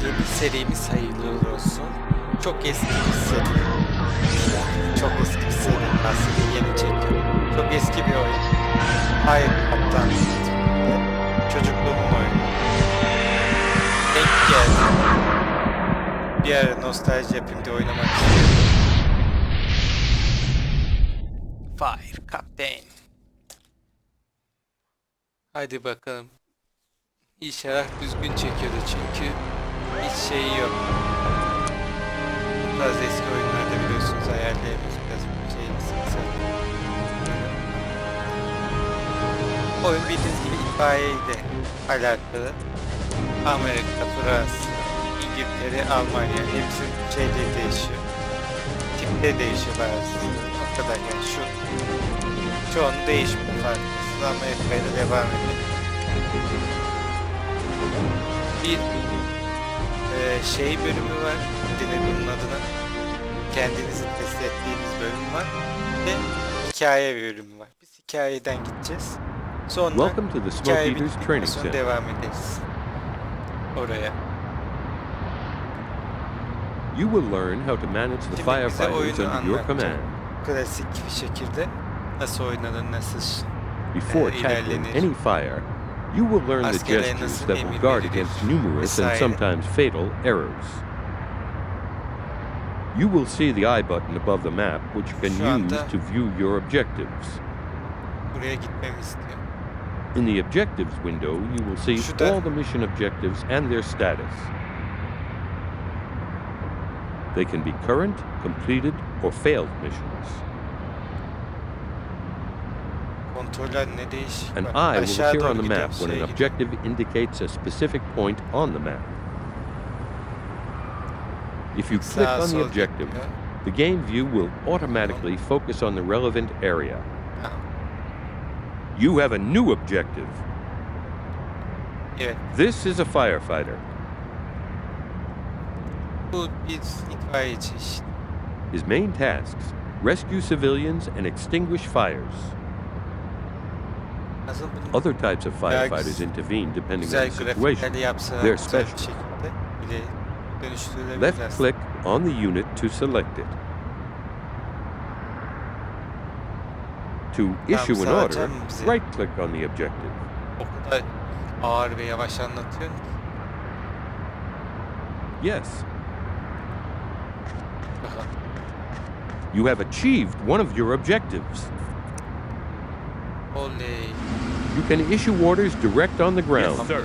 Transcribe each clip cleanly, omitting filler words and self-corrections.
Yeni serimiz hayırlı olsun. Çok eski bir seri. Çok eski bir seri. Aslında yeni çekiyorum. Çok eski bir oyun. Hayır kaptan. Çocukluğumun oyunu. Denk geldi. Bir ara nostalji yapayım diye oynamak istiyorum. Fire Captain. Hadi bakalım. İnşallah düzgün çekiyordu çünkü hiç şeyi yok. Bu tarz eski oyunlarda biliyorsunuz ayarlayamıyoruz biraz şeyini sıksa. Oyun bildiğiniz gibi itfaiye ile alakalı. Amerika, Fransa, İngiltere, Almanya hepsi şeyde değişiyor. Tipte değişiyor bazı. O kadar yani çoğunu değişmiyor farkındasınız. Amerika ile devam edelim. Bir şey bölümü var. Dile bunun adına. Kendinizi test ettiğiniz bölüm var. Ve hikaye bölümü var. Biz hikayeden gideceğiz. Sonra hikaye bittikten sonra devam ederiz. Oraya. You will learn how to manage the firefighters under your command. Klasik bir şekilde nasıl oynanır, nasıl Before tackling any fire, you will learn the gestures that will guard against numerous and sometimes fatal errors. You will see the I button above the map, which you can use to view your objectives. Buraya gitmemi istiyor. In the Objectives window, you will see all the mission objectives and their status. They can be current, completed, or failed missions. An eye will appear on the map when an objective indicates a specific point on the map. If you click on the objective, the game view will automatically focus on the relevant area. You have a new objective. This is a firefighter. His main tasks: rescue civilians and extinguish fires. Other types of firefighters intervene depending on the situation. They're special. Left click on the unit to select it. To issue an order, right click on the objective. O kadar ağır ve yavaş anlatıyor. Yes. You have achieved one of your objectives. Oley. You can issue orders direct on the ground. Yes, sir.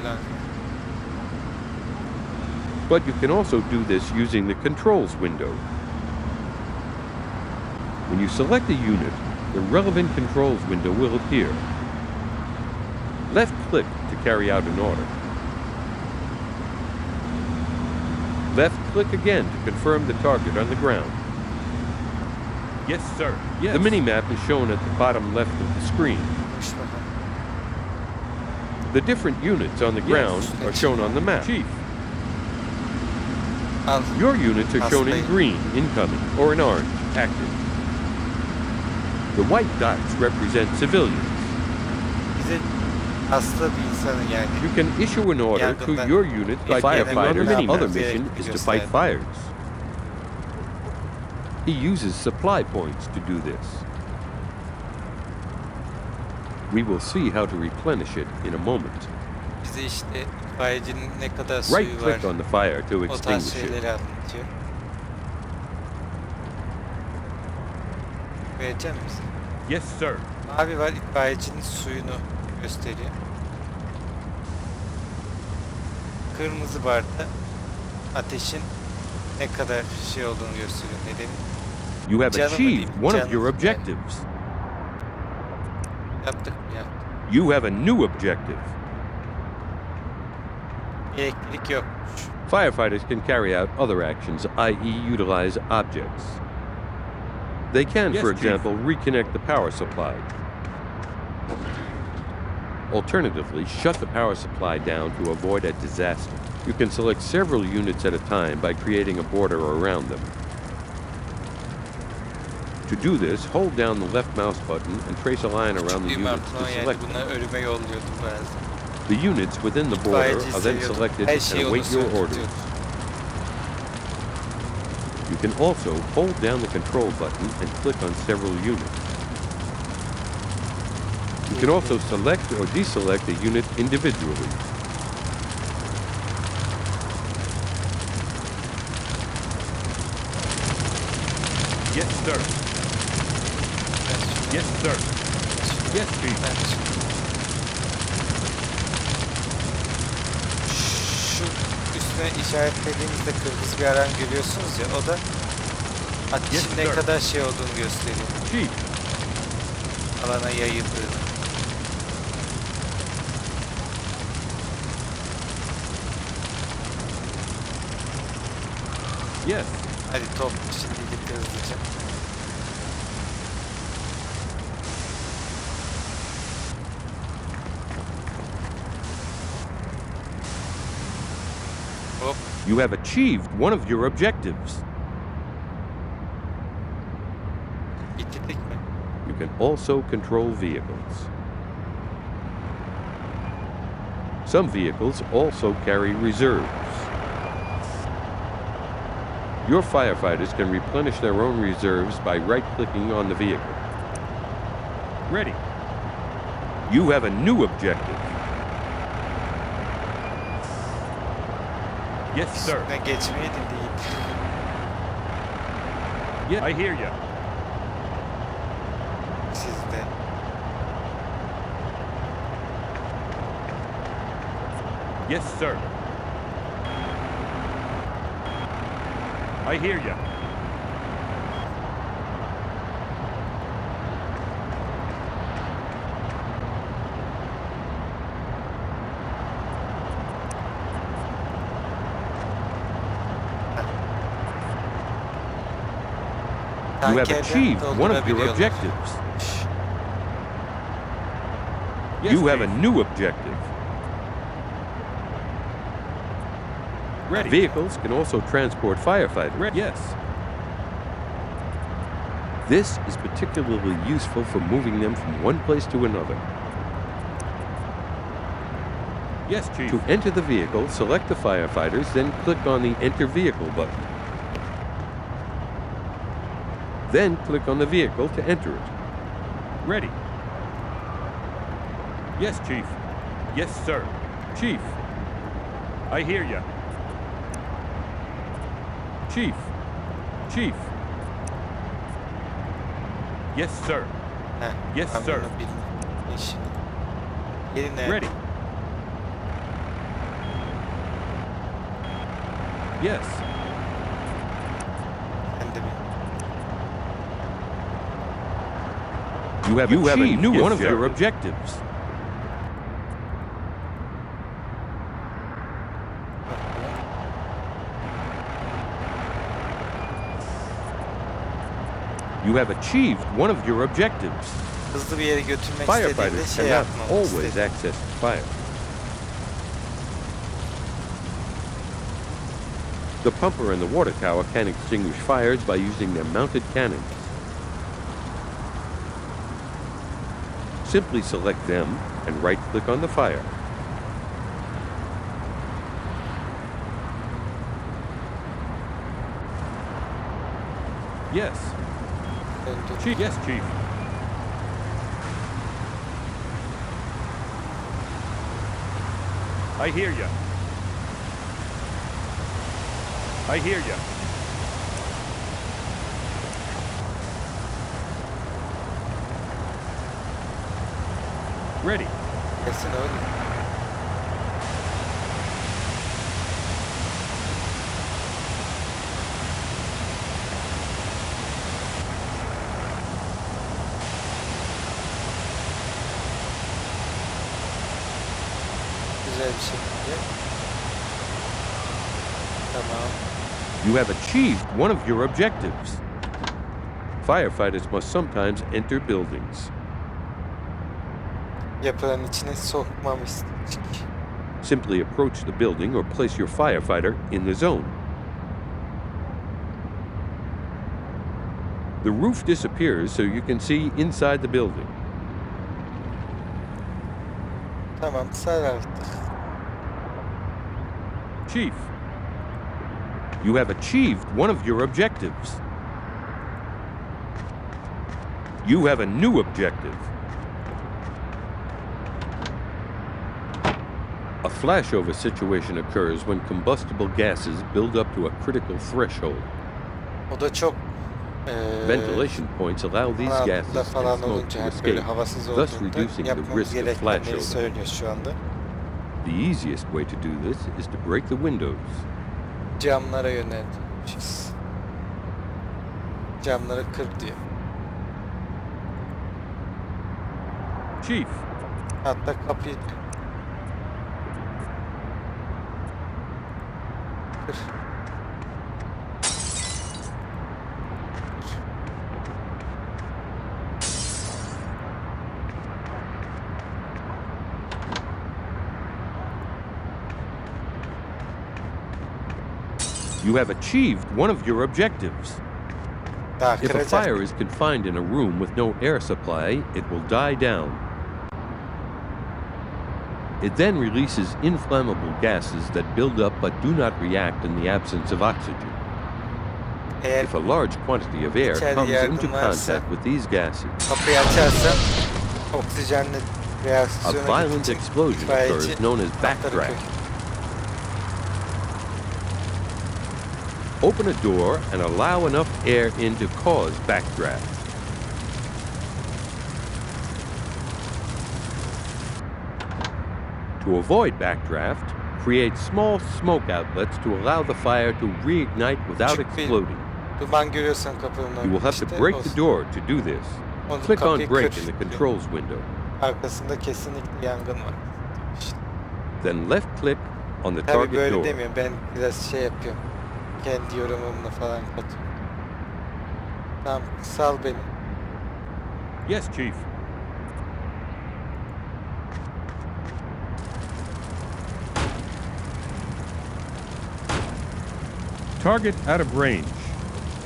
But you can also do this using the controls window. When you select a unit, the relevant controls window will appear. Left click to carry out an order. Left click again to confirm the target on the ground. Yes, sir. Yes. The mini-map is shown at the bottom left of the screen. The different units on the ground are shown on the map. Chief. Your units are shown in green, incoming, or in orange, active. The white dots represent civilians. You can issue an order to your unit by firefighter's other mission is to fight fires. He uses supply points to do this. We will see how to replenish it in a moment. Right click on the fire to extinguish it. Yes, sir. Mavi var, itfaiyecinin suyunu gösteriyor. Kırmızı barda ateşin ne kadar şey olduğunu gösteriyor. Nedeni? You have achieved one of your objectives. Yaptık. You have a new objective. Elektrik yokmuş. Firefighters can carry out other actions, i.e. utilize objects. They can, for example, reconnect the power supply. Alternatively, shut the power supply down to avoid a disaster. You can select several units at a time by creating a border around them. To do this, hold down the left mouse button and trace a line around the units to select them. The units within the border are then selected and await your orders. can also hold down the control button and click on several units. You can also select or deselect a unit individually. Yes, sir. Yes, sir. Yes, Chief. Şu üstüne işaretlediğinizde kırmızı bir alan görüyorsunuz ya, o da ateşin Yes, ne sir. kadar şey olduğunu gösteriyor. Chief. Alana yayıldığını. Yes. Hadi top şimdi gitti hızlıca. Hop. You have achieved one of your objectives. Bitirdik mi? You can also control vehicles. Some vehicles also carry reserves. Your firefighters can replenish their own reserves by right-clicking on the vehicle. Ready. You have a new objective. Yes, sir. Üstüne geçmeyi de değil. Yeah, I hear you. Sizde. Yes, sir. I hear you. You have achieved one of your objectives. You have a new objective. Ready. Vehicles can also transport firefighters. Yes. This is particularly useful for moving them from one place to another. Yes, Chief. To enter the vehicle, select the firefighters, then click on the Enter Vehicle button. Then click on the vehicle to enter it. Ready. Yes, Chief. Yes, sir. Chief. I hear you. Chief. Chief. Yes, sir. Heh, Yes, ben sir. bunu bilmiyorum. İşini. Yeri nerede? Ready. Yes. Ben de bilmiyorum. You have achieved one of your objectives. You have achieved one of your objectives. Hızlı bir yere götürmek istediğimde Firefighters şey cannot yapmamı always istedim. access fire. The pumper and the water tower can extinguish fires by using their mounted cannons. Simply select them and right-click on the fire. Yes. Öldü. Chief. Yes, Chief. I hear you. I hear you. Ready. Kesin öldü. Güzel bir şekilde. Tamam. You have achieved one of your objectives. Firefighters must sometimes enter buildings. Yapılan içine sokmam istedik. Simply approach the building or place your firefighter in the zone. The roof disappears so you can see inside the building. Tamam, sar artık. Chief. You have achieved one of your objectives. You have a new objective. A flashover situation occurs when combustible gases build up to a critical threshold. O da çok Ventilation points allow these kanatlı gases and falan smoke olunca, to hani böyle escape, havasız thus olduğunda reducing the yapmamız risk of gerekenleri flashover. söylüyor şu anda. The easiest way to do this is to break the windows. Camlara yöneltmişiz. Camları kır diyor. Chief, Hatta kapıyı kır. you have achieved one of your objectives. Daha If a kıracak. fire is confined in a room with no air supply, it will die down. It then releases inflammable gases that build up but do not react in the absence of oxygen. Eğer If a large quantity of air İçeride comes yardım into varsa- contact with these gases, kapıyı açarsan oksijenli a reaksiyona violent gidecek. explosion İtfaiyeci occurs known as kapıları backdraft. kır. Open a door and allow enough air in to cause backdraft. To avoid backdraft, create small smoke outlets to allow the fire to reignite without Küçük bir exploding. duman görüyorsan kapının You will önünde have to işte break olsun. the door to do this. Onu Click on kapıyı break kır in the diyor. controls window. Arkasında kesinlikle yangın var. İşte. Then left click on the Tabii target böyle door. demiyorum. Ben biraz şey yapıyorum. Kendi yorumumla falan katıyorum. Tamam, sal beni. Yes, Chief. Target out of range.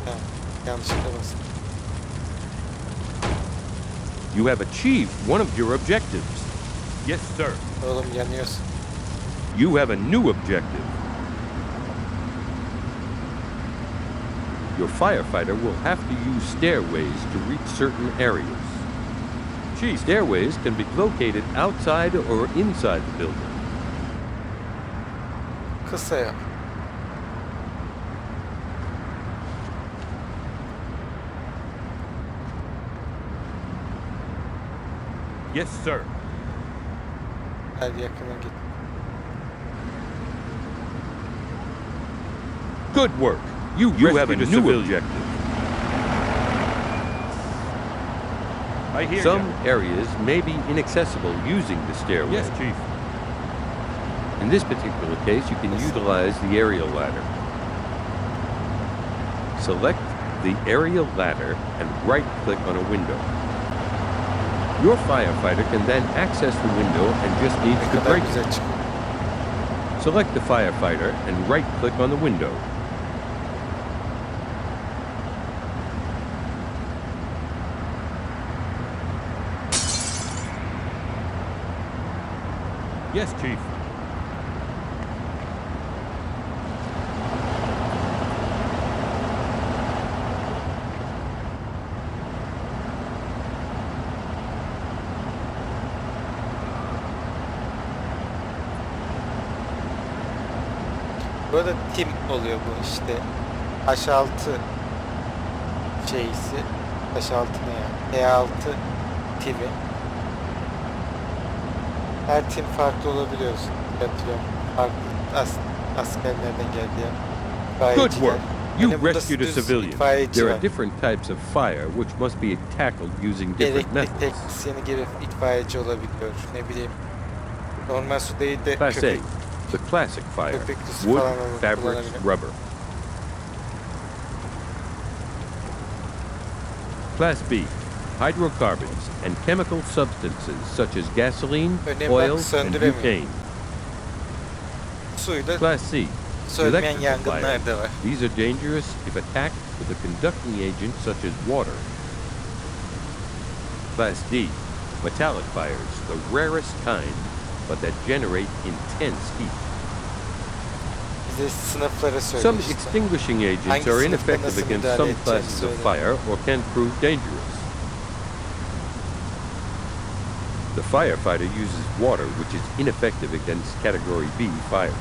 Tamam, yanlışlıkla bastım. You have achieved one of your objectives. Yes, sir. Oğlum yanıyorsun. You have a new objective. Your firefighter will have to use stairways to reach certain areas. Chief, stairways can be located outside or inside the building. Kısa yap. Yes, sir. Hadi yakına git. Good work. You have a new objective. I hear Some ya. areas may be inaccessible using the stairway. Yes, Chief. In this particular case, you can utilize the aerial ladder. Select the aerial ladder and right-click on a window. Your firefighter can then access the window and just needs Ne to kadar break it. güzel çıkıyor. Select the firefighter and right-click on the window. Yes, Chief. Burada tim oluyor bu işte. H6 şeysi. H6 ne ya? E6 timi. Her tim farklı olabiliyorsun. Yapıyorum. Farklı askerlerden geldi ya. Good İtfaiyeciler. work. You Hani burada rescued a düz civilian. itfaiyeci There var. are different types of fire which must be tackled using different Elektrik methods. teknisyeni gibi itfaiyeci olabiliyor. Ne bileyim. Normal su değil de Class A, köpek. the classic fire, Köpekli su wood, falan fabrics, kullanabiliyor. rubber. Class B, hydrocarbons and chemical substances such as gasoline, Önemli oil, bak, and söndüremiyor. butane. Suyla Class C, sönmeyen electrical yangınlar fire. da var. These are dangerous if attacked with a conducting agent such as water. Class D, metallic fires, the rarest kind, but that generate intense heat. Bize sınıfları Some söylüyor işte. extinguishing agents Hangi are sınıfta ineffective nasıl against müdahale some edeceğini classes of söyle. fire or can prove dangerous. The firefighter uses water, which is ineffective against Category B fires.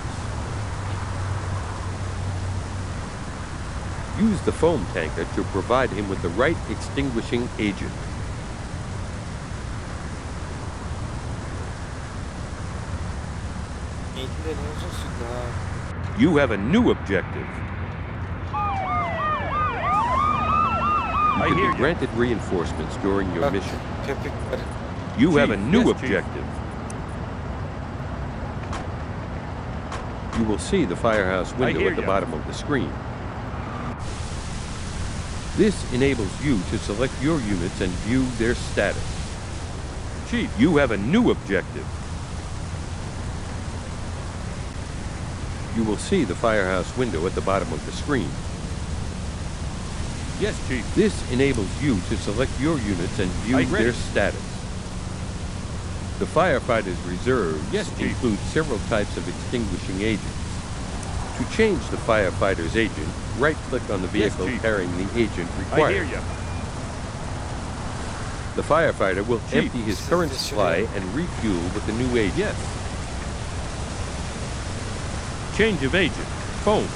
Use the foam tanker to provide him with the right extinguishing agent. Eğitimlerin uzun sürdü ha. You have a new objective. You I can hear be you. granted reinforcements during your Bak, mission. köpük var. You have a Chief, new yes, Chief. objective. You will see the firehouse window hear at the ya. bottom of the screen. This enables you to select your units and view their status. Chief, You have a new objective. You will see the firehouse window at the bottom of the screen. yes, Chief. This enables you to select your units and view I'm ready. their status. The firefighter's reserves Yes, Chief. include several types of extinguishing agents. To change the firefighter's agent, right-click on the vehicle Chief. carrying the agent I required. hear you. The firefighter will Chief, empty his this current is the supply shooting. and refuel with the new agent. Yes. Change of agent. Phone.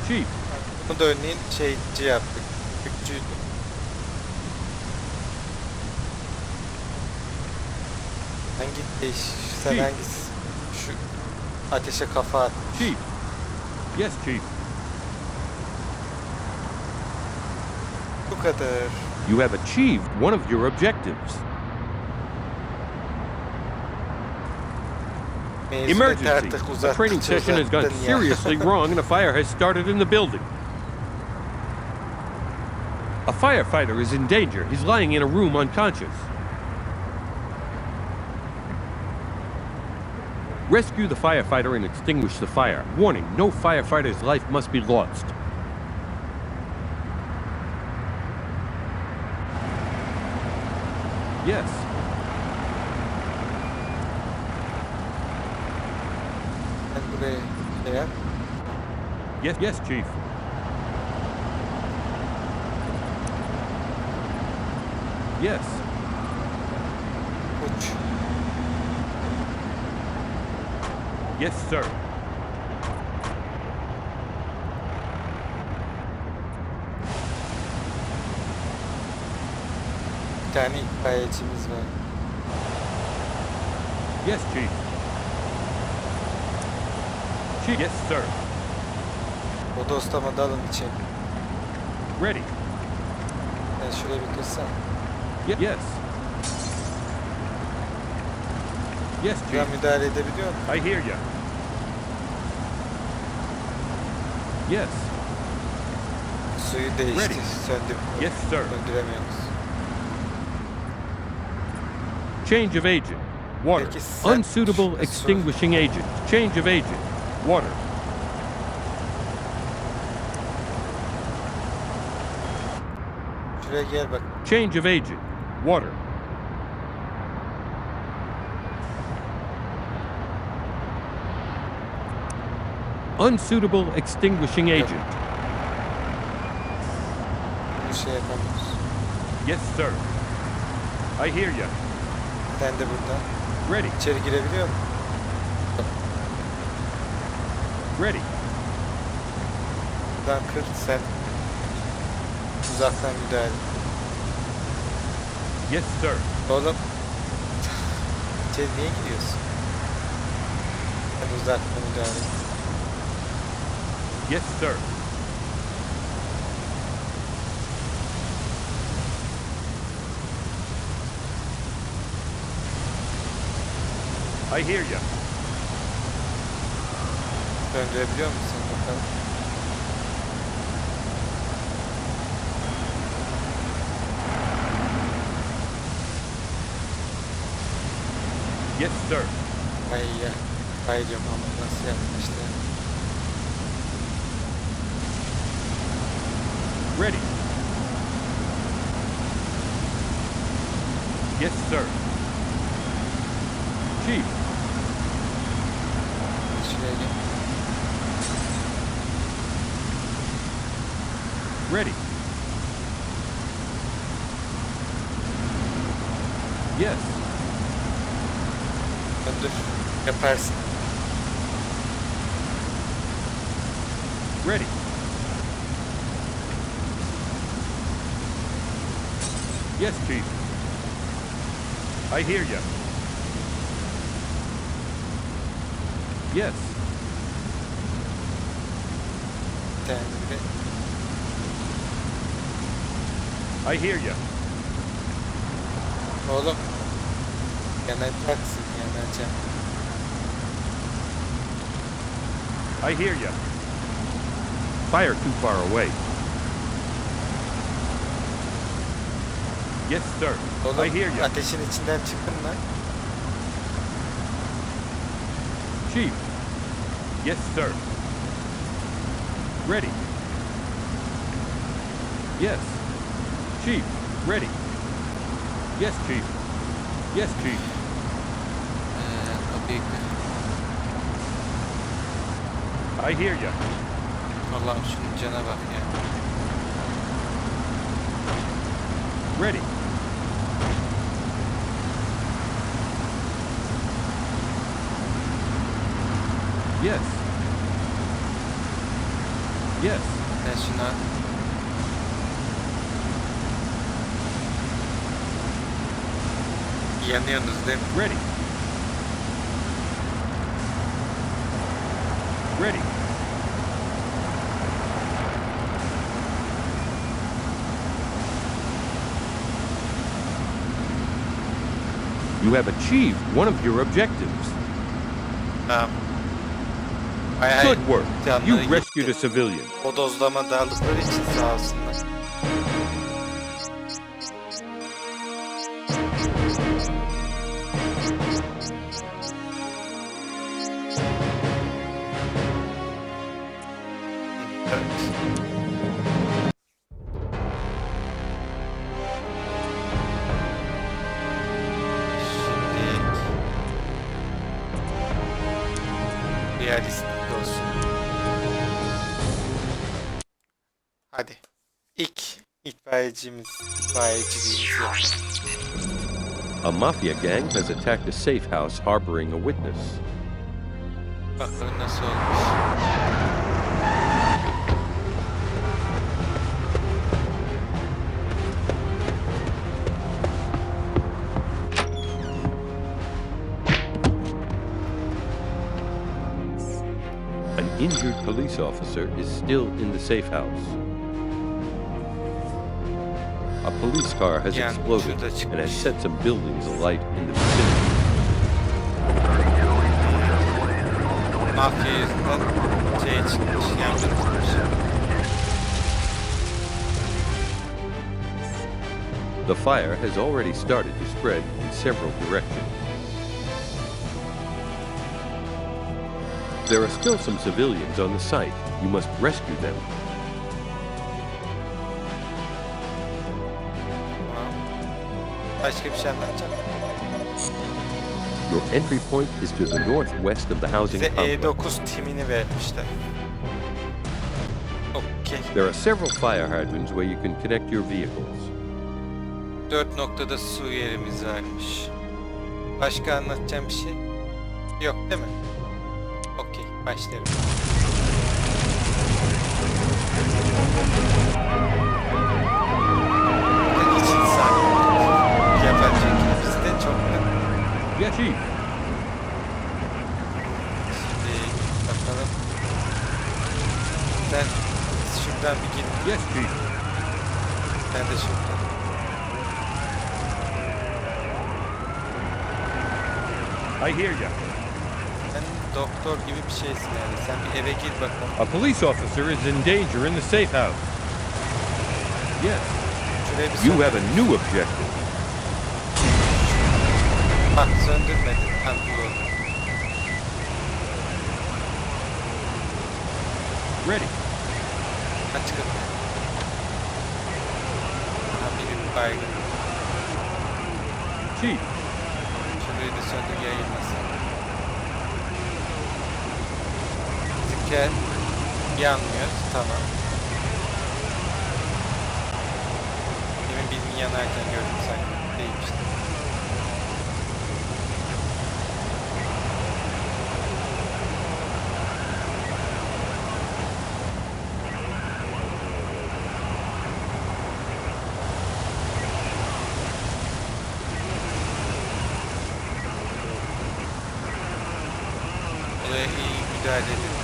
Chief, Bunu da örneğin şeyci yaptık. Köpükçüydü. Sen Chief. hangisi? Şu ateşe kafa at. Chief. Yes, Chief. Bu kadar. You have achieved one of your objectives. Mezuniyeti Emergency. artık A training session has gone uzattın ya. seriously wrong and a fire has started in the building. A firefighter is in danger. He's lying in a room unconscious. Rescue the firefighter and extinguish the fire. Warning, no firefighter's life must be lost. Yes. Sen buraya şey yap. Yes, yes, Chief. Yes. Uç. Yes, sir. Bir tane itfaiyecimiz var. Yes, Chief. Chief. Yes, sir. O dostama dalın içeri. Ready. Ben şuraya bir kırsam. Yes. Yes, Chief. Buradan müdahale edebiliyor muyum? I hear you. Yes. Suyu değişti. Ready. Söndü. Yes, sir. Söndüremiyoruz. Change of agent. Water. Peki sen- Unsuitable Su. extinguishing agent. Change of agent. Water. Şuraya gel bak. Change of agent. Water. Unsuitable extinguishing agent. Bir şey yapamıyoruz. Yes, sir. I hear you. Sen de buradan. Ready. İçeri girebiliyor musun? Ready. Buradan kır sen. Uzaktan müdahale. Yes, sir. Oğlum. İçeri niye giriyorsun? Sen uzaktan müdahale. Yes, sir. I hear you. Söndürebiliyor musun bakalım? Yes, sir. Ay ya. Ay diyorum ama nasıl yapmışlar? Ready. Yes, sir. Chief. Şuraya Ready. Yes. Dur. Yaparsın. Ready. Yes, Chief. I hear you. Yes. Bir tane de. I hear you. Oğlum. Yanacaksın, yanacağım. I hear you. Fire too far away. Yes, sir. Oğlum, I hear you. ateşin içinden çıkın lan. Chief. Yes, sir. Ready. Yes. Chief. Ready. Yes, Chief. Yes, Chief. Kapıyı kır. I hear you. Allah'ım şunun cana bak ya. Ready. Yes. Yes. Sen şuna. Yanıyorsunuz değil mi? Ready. Ready. You have achieved one of your objectives. Tamam. Hay Good work. canları You gitti. rescued a civilian. O dozlama dağıldıkları için sağ olsunlar. Şimdi realistik olsun. Hadi. İlk itfaiyeciliğimizi yapalım. A mafia gang has attacked a safe house harboring a witness. Bakalım nasıl olmuş. An injured police officer is still in the safe house. A police car has Yani exploded şurada and çıkmış. has set some buildings alight in the vicinity. Mafya yüzünden çıkmış, yangın çıkmış. The fire has already started to spread in several directions. There are still some civilians on the site. You must rescue them. Tamam. Başka bir şey anlatacağım. Your entry point is to the northwest of the housing Bize complex. E9 timini vermişler. Okey. There are several fire hydrants where you can connect your vehicles. 4 noktada su yerimiz varmış. Başka anlatacağım bir şey yok değil mi? Okey, başlayalım. Hiç insan yapacak bizde çok da. Yes, Chief. Şimdi bakalım. Sen şuradan bir git. Yes, Chief. Sen de şuradan. I hear you. Sen doktor gibi bir şeysin yani. Sen bir eve gir bakalım. A police officer is in danger in the safe house. Yes. Şuraya bir You söndür. have a new objective. Bak söndürmedin. Ha, bu. Ready. Aç kapıyı. Ha, biri baygın. Chief. Şurayı da söndür, yayılmasın. Bizimkiler yanmıyor. Tamam. yanarken gördüm sanki. Değilmiş. Buraya iyi müdahale edin.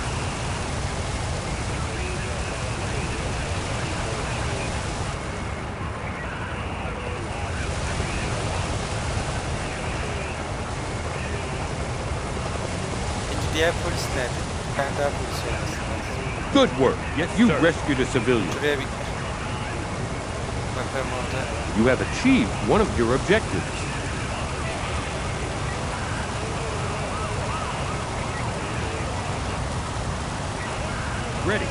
Peki diğer polis nerede? Bir tane daha polis olması lazım. Good work. Yes, you rescued a civilian. Şuraya bir bakalım orada. You have achieved one of your objectives. Ready.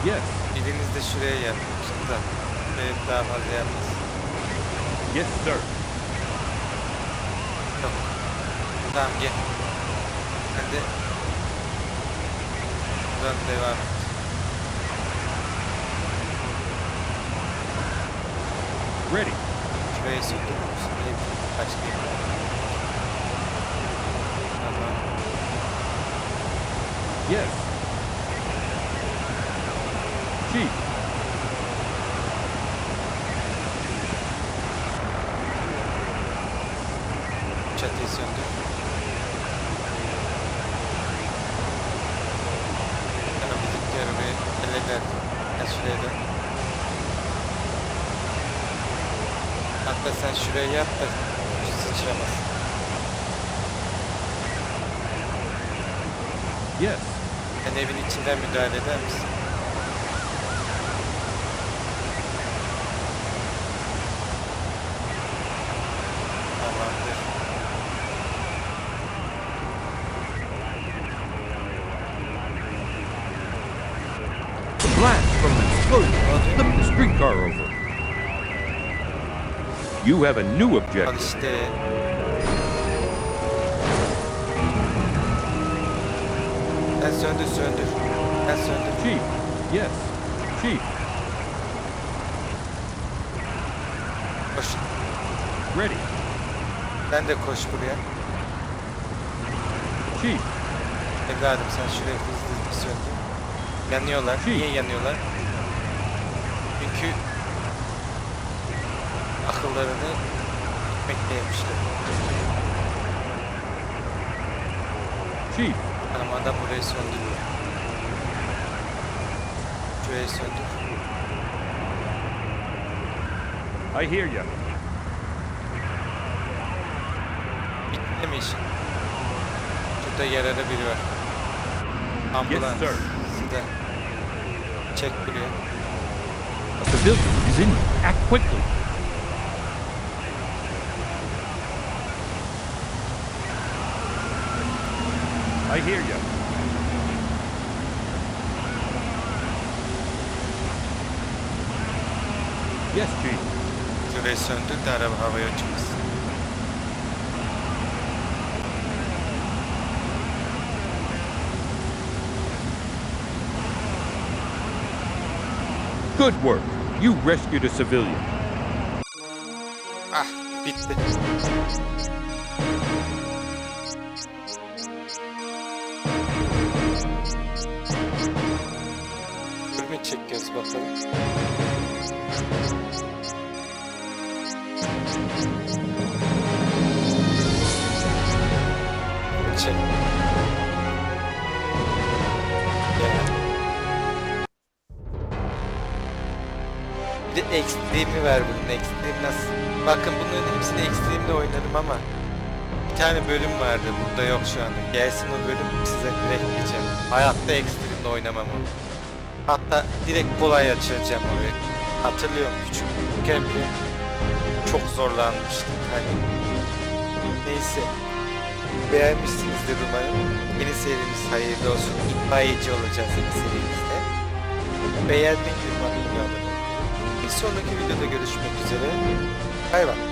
Yes. Biriniz de şuraya yapmışsın da. Benim daha fazla yapmasın. Yes, sir. Yok. Tamam gel. Sen de buradan devam et. Ready. Şurayı söndürür müsün? Ne bileyim, başka bir yer. Tamam. Yes. Chief. Çatıyı söndür. Sana bizimki arabayı halleder. Sen şuraya dön. Hatta sen şuraya yat da sıçramasın. Yes. Sen evin içinden müdahale eder misin? Tamamdır. The blast from the explosion flipped the streetcar over. You have a new Al objective. işte. Sen söndür. Sen söndür. Chief. Yes. Chief. Koş. Ready. Sen de koş buraya. Chief. Evladım sen şuraya hızlı bir söndür. Yanıyorlar. Niye yanıyorlar? Çünkü akıllarını gitmekle yemişler. Chief. Ama adam burayı söndürüyor. Şurayı söndür. I hear you. Bitti mi işin? Şurada yaralı biri var. Ambulans. sir. Sizde. Çek buraya. A civilian is in. Act quickly. I hear you. Yes, Chief. Şurayı söndür de araba havaya uçmasın. Good work. You rescued a civilian. Ah, bitti. Bölümü çekiyoruz bakalım. Çek. Bir de ekstremi ver bunun. Ekstrem nasıl? Bakın bunların hepsini ekstremle oynadım ama bir tane bölüm vardı. Burada yok şu anda. Gelsin o bölüm size direkt diyeceğim. Hayatta ekstremle oynamam onu. Hatta direkt kolay açılacağım orayı. Hatırlıyorum küçükken bile çok zorlanmıştım. Hani neyse. Beğenmişsinizdir umarım. Yeni serimiz hayırlı olsun. İtfaiyeci olacağız yeni serimizde. Beğenmeyi, yorum atmayı unutmayın. Bir sonraki videoda görüşmek üzere. Bay bay.